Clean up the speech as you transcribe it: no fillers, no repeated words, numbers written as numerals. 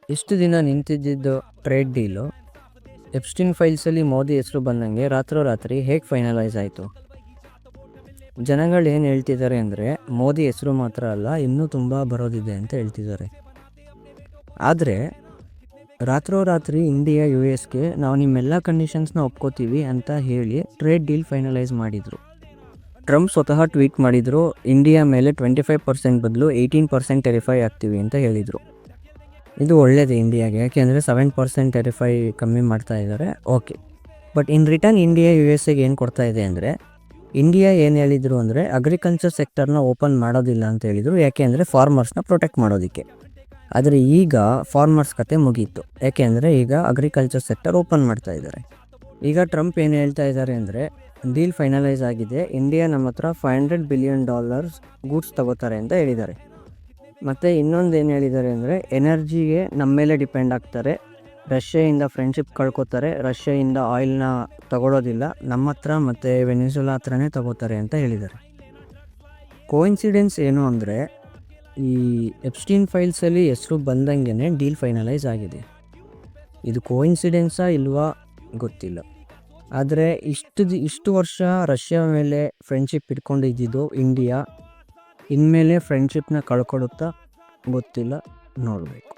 ಇಷ್ಟು ದಿನ ನಿಂತಿದ್ದಿದ್ದು trade deal Epstein ಫೈಲ್ಸಲ್ಲಿ Modi ಹೆಸರು ಬಂದಂಗೆ ರಾತ್ರೋರಾತ್ರಿ ಹೇಗೆ ಫೈನಲೈಸ್ ಆಯಿತು? ಜನಗಳು ಏನು ಹೇಳ್ತಿದ್ದಾರೆ ಅಂದರೆ ಮೋದಿ ಹೆಸರು ಮಾತ್ರ ಅಲ್ಲ, ಇನ್ನೂ ತುಂಬ ಬರೋದಿದೆ ಅಂತ ಹೇಳ್ತಿದ್ದಾರೆ. ಆದರೆ ರಾತ್ರೋರಾತ್ರಿ ಇಂಡಿಯಾ US ನಾವು ನಿಮ್ಮೆಲ್ಲ ಕಂಡೀಷನ್ಸ್ನ ಒಪ್ಕೋತೀವಿ ಅಂತ ಹೇಳಿ ಟ್ರೇಡ್ ಡೀಲ್ ಫೈನಲೈಸ್ ಮಾಡಿದರು. ಟ್ರಂಪ್ ಸ್ವತಃ ಟ್ವೀಟ್ ಮಾಡಿದರು, ಇಂಡಿಯಾ ಮೇಲೆ 25% ಬದಲು 18% ಟೆರಿಫೈ ಆಗ್ತೀವಿ ಅಂತ ಹೇಳಿದರು. ಇದು ಒಳ್ಳೆಯದು ಇಂಡಿಯಾಗೆ, ಯಾಕೆಂದರೆ 7% ಟೆರಿಫೈ ಕಮ್ಮಿ ಮಾಡ್ತಾ ಇದ್ದಾರೆ. Okay, but in return India US ಏನು ಕೊಡ್ತಾ ಇದೆ ಅಂದರೆ, ಇಂಡಿಯಾ ಏನು ಹೇಳಿದರು ಅಂದರೆ ಅಗ್ರಿಕಲ್ಚರ್ ಸೆಕ್ಟರ್ನ ಓಪನ್ ಮಾಡೋದಿಲ್ಲ ಅಂತ ಹೇಳಿದರು. ಯಾಕೆ ಅಂದರೆ ಫಾರ್ಮರ್ಸ್ನ ಪ್ರೊಟೆಕ್ಟ್ ಮಾಡೋದಕ್ಕೆ. ಆದರೆ ಈಗ ಫಾರ್ಮರ್ಸ್ ಕತೆ ಮುಗೀತು, ಯಾಕೆಂದರೆ ಈಗ ಅಗ್ರಿಕಲ್ಚರ್ ಸೆಕ್ಟರ್ ಓಪನ್ ಮಾಡ್ತಾ ಇದ್ದಾರೆ. ಈಗ ಟ್ರಂಪ್ ಏನು ಹೇಳ್ತಾ ಇದ್ದಾರೆ ಅಂದರೆ, ಡೀಲ್ ಫೈನಲೈಸ್ ಆಗಿದೆ, ಇಂಡಿಯಾ ನಮ್ಮ ಹತ್ರ $500 ಬಿಲಿಯನ್ ಗೂಡ್ಸ್ ತಗೋತಾರೆ ಅಂತ ಹೇಳಿದ್ದಾರೆ. ಮತ್ತು ಇನ್ನೊಂದು ಏನು ಹೇಳಿದ್ದಾರೆ ಅಂದರೆ, ಎನರ್ಜಿಗೆ ನಮ್ಮ ಮೇಲೆ ಡಿಪೆಂಡ್ ಆಗ್ತಾರೆ, ರಷ್ಯಾಯಿಂದ ಫ್ರೆಂಡ್ಶಿಪ್ ಕಳ್ಕೊತಾರೆ, ರಷ್ಯಾಯಿಂದ ಆಯಿಲ್ನ ತಗೊಳ್ಳೋದಿಲ್ಲ, ನಮ್ಮ ಹತ್ರ ಮತ್ತು ವೆನಿಜುಲಾ ಹತ್ರನೇ ತಗೋತಾರೆ ಅಂತ ಹೇಳಿದ್ದಾರೆ. ಕೋಇನ್ಸಿಡೆನ್ಸ್ ಏನು ಅಂದರೆ, ಈ ಎಪ್ಸ್ಟೀನ್ ಫೈಲ್ಸಲ್ಲಿ ಹೆಸರು ಬಂದಂಗೆ ಡೀಲ್ ಫೈನಲೈಸ್ ಆಗಿದೆ. ಇದು ಕೋಇನ್ಸಿಡೆನ್ಸಾ ಇಲ್ವಾ ಗೊತ್ತಿಲ್ಲ. ಆದರೆ ಇಷ್ಟು ವರ್ಷ ರಷ್ಯಾ ಮೇಲೆ ಫ್ರೆಂಡ್ಶಿಪ್ ಇಟ್ಕೊಂಡಿದ್ದು ಇಂಡಿಯಾ, ಇನ್ಮೇಲೆ ಫ್ರೆಂಡ್ಶಿಪ್ನ ಕಳ್ಕೊಳುತ್ತಾ ಗೊತ್ತಿಲ್ಲ, ನೋಡಬೇಕು.